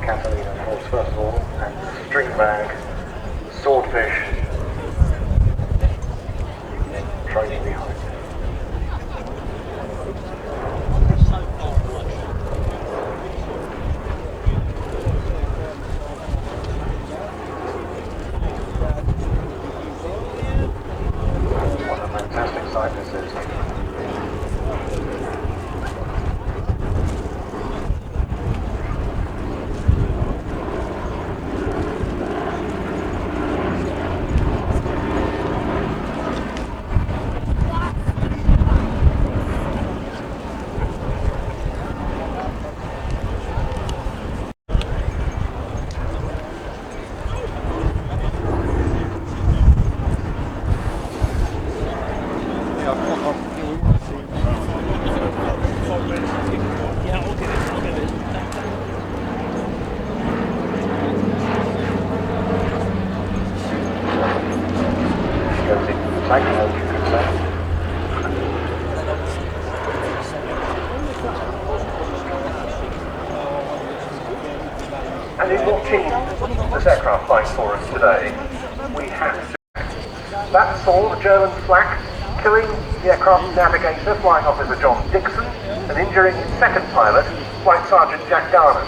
Catalina, of course, first of all, and the string bag, Swordfish, trailing behind. What a fantastic sight this is. And in watching this aircraft flying for us today, we have to... That saw the German flak killing the aircraft navigator flying Officer John Dixon and injuring his second pilot, Flight Sergeant Jack Garner.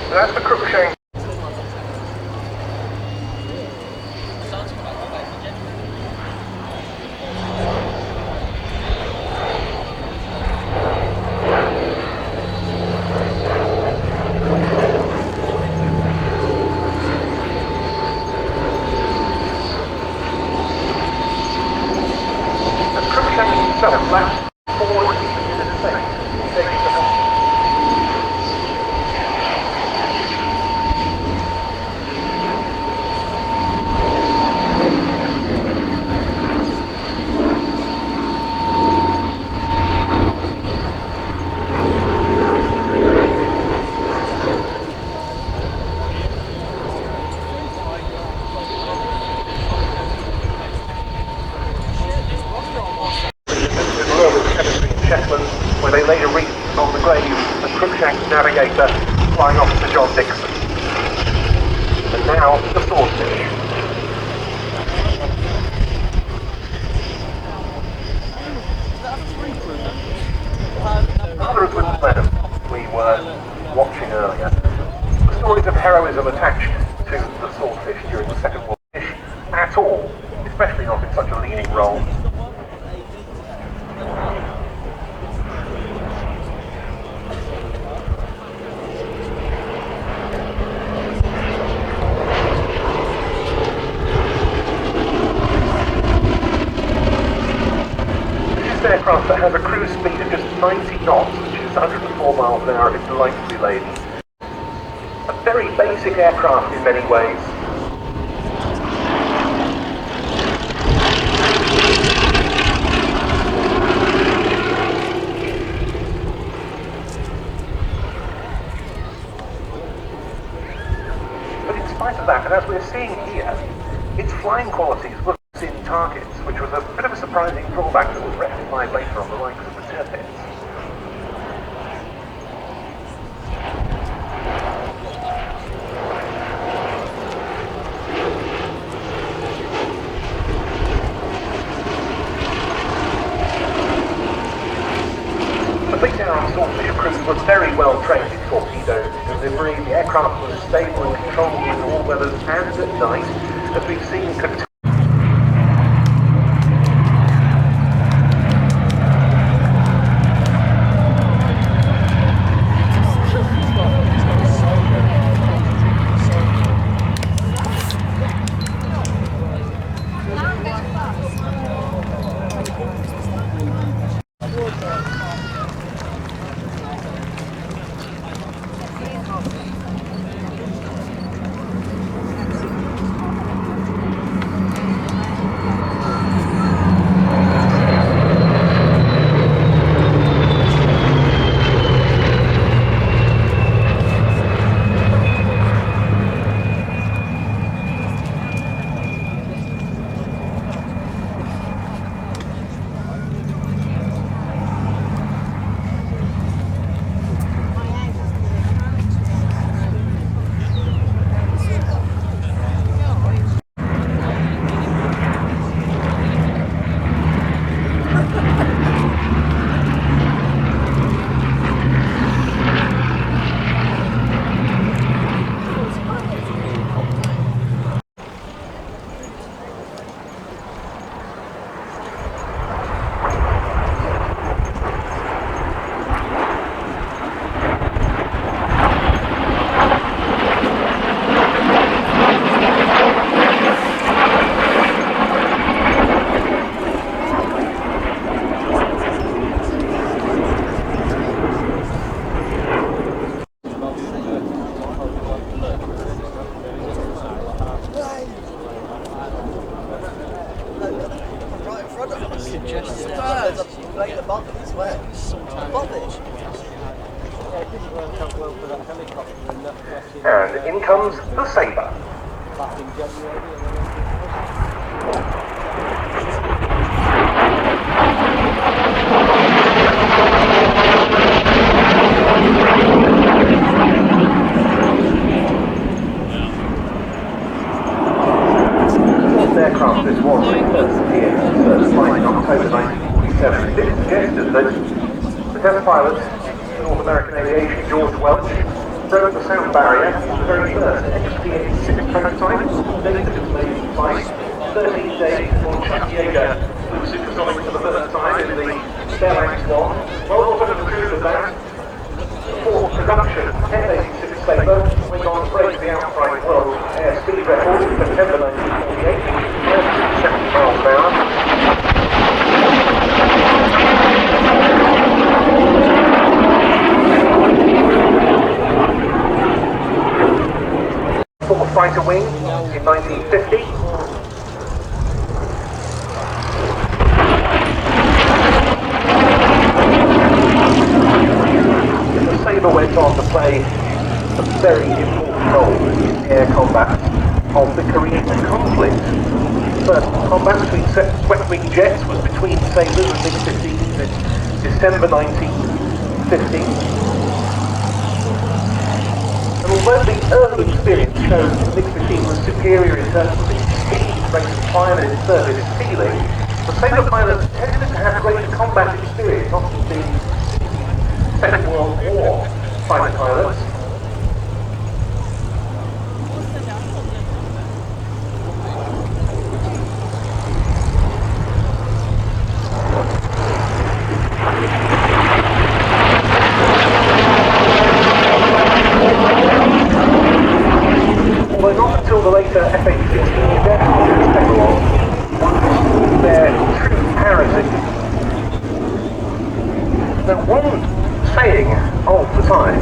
That's the Crookshank. The Crookshank itself laps forward in the same. Where they later reached on the grave the Crookshank navigator flying Officer John Dixon. And now the Swordfish. Others with Blenheim we were watching earlier. The stories of heroism attached to the Swordfish during the Second World War at all, especially not in such a leading role. Aircraft that has a cruise speed of just 90 knots, which is 104 miles an hour if delightfully laden. A very basic aircraft in many ways. But in spite of that, and as we're seeing here, its flying qualities were in targets, which was a bit of a surprising drawback that was rectified later on the likes of the Tirpitz. The Big Down Swordfish crew was very well trained in torpedo delivery. The aircraft was stable and controlled in all weathers and at night, as we've seen. just Like the bottom as well. The bottom. And in comes the Sabre. Aircraft this was when it first appeared in the first flight in October 1947. It did suggested that the test pilot in North American aviation, George Welch, broke the sound barrier in the very first F86 prototype, then it was made flight 13 days before Chuck Yeager flew supersonic for the first time in the Blenheim swan. Well, what was the truth of that? For production, F86 Sabre went on to break the outright world airspeed record in September 1948, 70 miles an hour. Fourth fighter wing in 1950. The Sabre went on to play a very important role in the air combat of the Korean conflict. First combat between swept-wing jets was between Sabres and MiG-15s in December 1950. And although the early experience showed that the MiG-15 was superior in terms of its speed, rate of climb and its surface ceiling, the Sabre pilots tended to have greater combat experience, often being Second World War fighter pilots. Although not until the later F86 aircraft came along, their true parity. Now, one saying of the time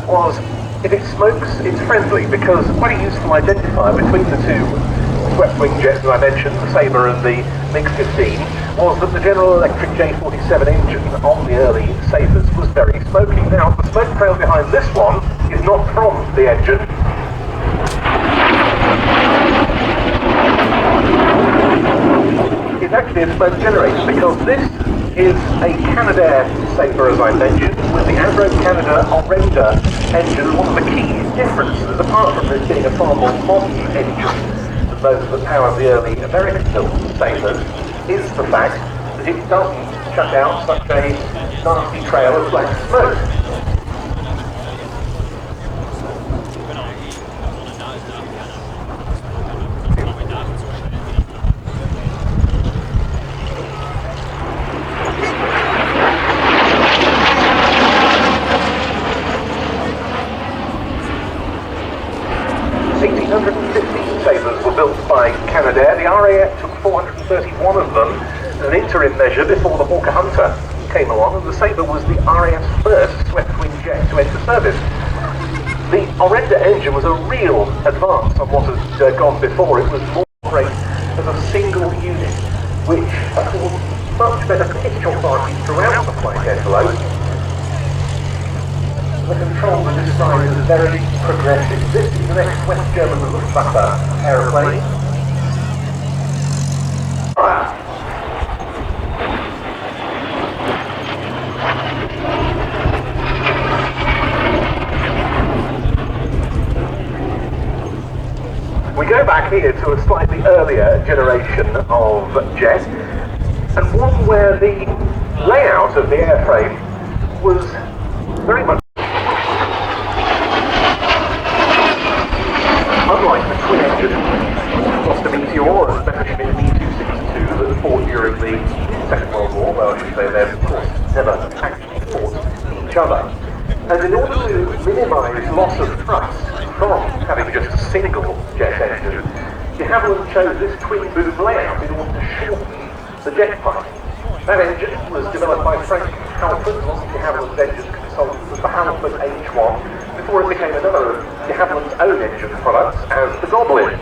was, if it smokes, it's friendly, because quite a useful identifier between the two swept-wing jets that I mentioned, the Sabre and the MiG-15, was that the General Electric J47 engine on the early Sabres was very smoky. Now, the smoke trail behind this one is not from the engine. It's actually a smoke generator, because this is a Canadair Sabre, as I mentioned, with the Avro Lancaster engine. One of the key differences, apart from this being a far more modern engine than those that powered the early American-built Sabres, is the fact that it doesn't chuck out such a nasty trail of black smoke. Sabres were built by Canadair. The RAF took 431 of them, an interim measure before the Hawker Hunter came along, and the Sabre was the RAF's first swept-wing jet to enter service. The Orenda engine was a real advance on what had gone before. It was more great as a single unit, which afforded much better pitch authority throughout the flight envelope. The control was described as very progressive. This is the next West German Luftwaffe aeroplane. Fire. We go back here to a slightly earlier generation of jet, and one where the layout of the airframe was very much unlike the twin-engine Foster Meteor or Messerschmitt Me-262 that fought during the Second World War, though I should say they, of course, never actually fought each other. And in order to minimise loss of thrust from having just a single jet engine, de Havilland chose this twin-boob layout in order to shorten the jet pipe. That engine was developed by Frank Halford, one of de Havilland's engine consultants, as the Halford H1, before it became another of de Havilland's own engine products as the Goblin.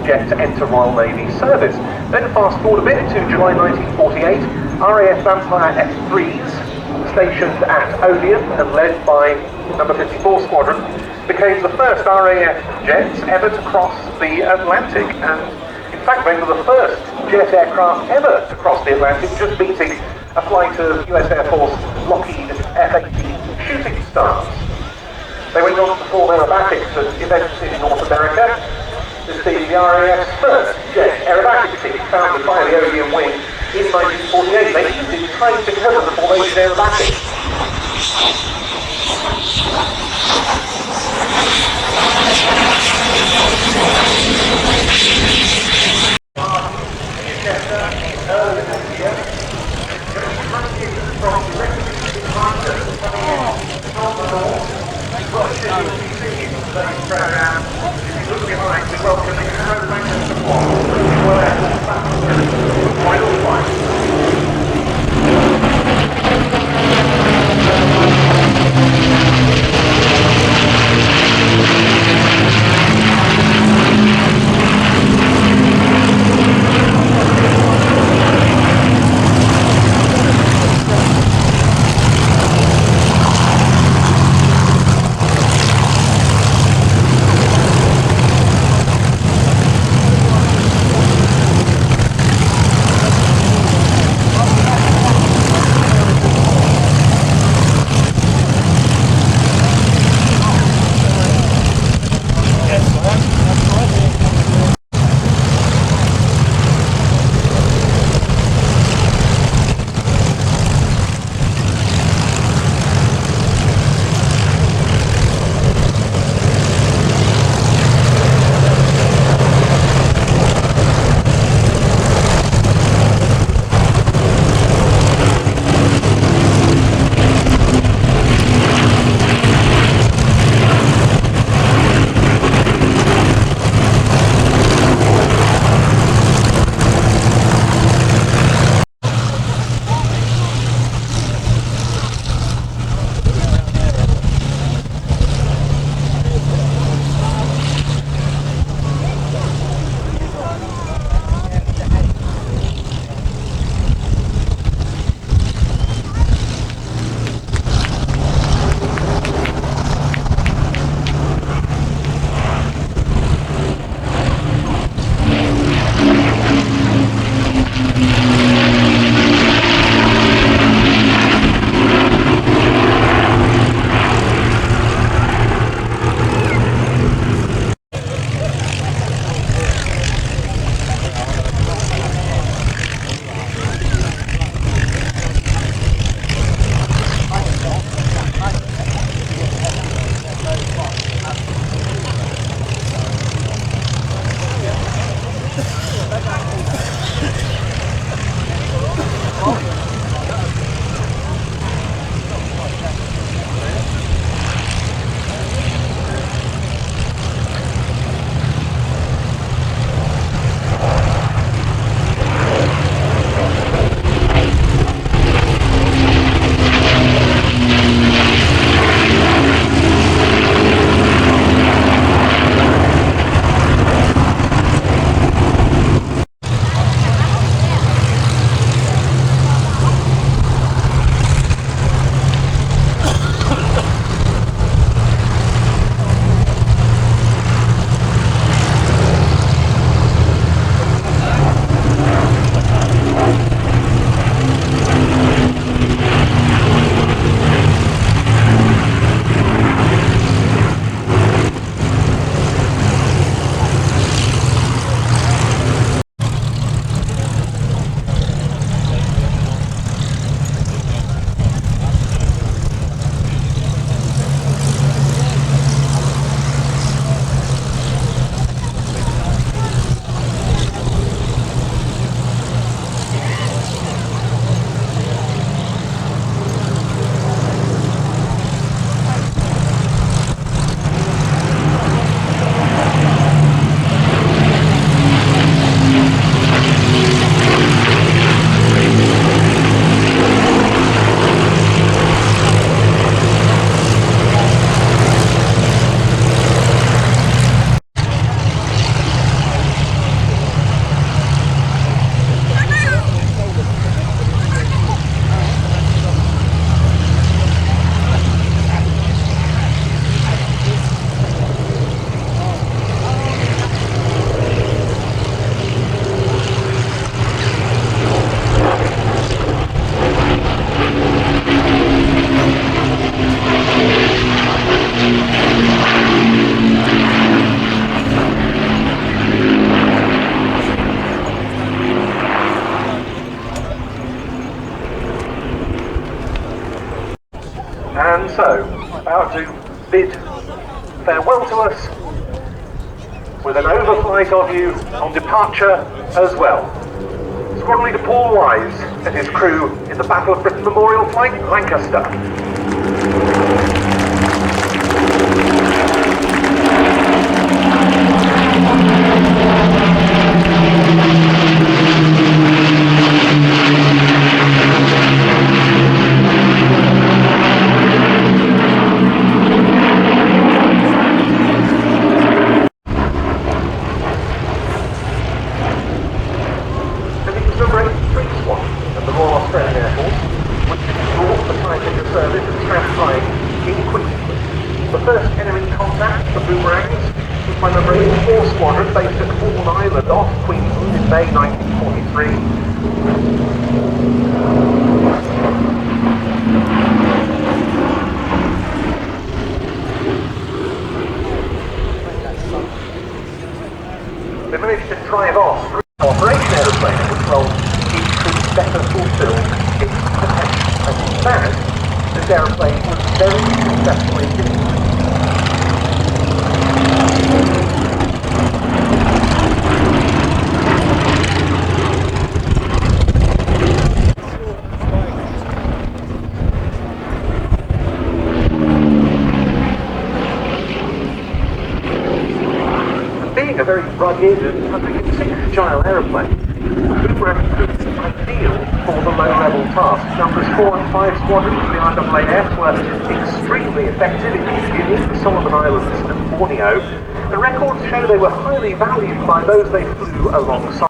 jet to enter Royal Navy service. Then fast forward a bit to July 1948, RAF Vampire F3s, stationed at Odeon and led by number 54 Squadron, became the first RAF jets ever to cross the Atlantic, and in fact they were the first jet aircraft ever to cross the Atlantic, just beating a flight of US Air Force Lockheed F86 Shooting Stars. They went on to perform aerobatics at events in North America. This being the RAF's first jet aerobatics team, founded by the Odeon Wing in 1948. They used it trained because of the formation aerobatics. And so, about to bid farewell to us with an overflight of you on departure as well. Squadron Leader Paul Wise and his crew in the Battle of Britain Memorial Flight Lancaster. The first enemy contact, the Boomerangs, was by number 84 Squadron based at Horn Island off Queensland in May 1943. They managed to drive off through the operation aeroplane, which will each troop better fulfill its potential. And in fact, this aeroplane was very successfully used. Being a very rugged and 106-agile aeroplane, the Boomerang proved ideal for the low-level tasks. Numbers 4 and 5 squadrons of the IAAF were extremely effective in unique the Solomon Islands and Borneo. The records show they were highly valued by those they flew alongside.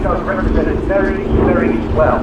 Represented very, very well.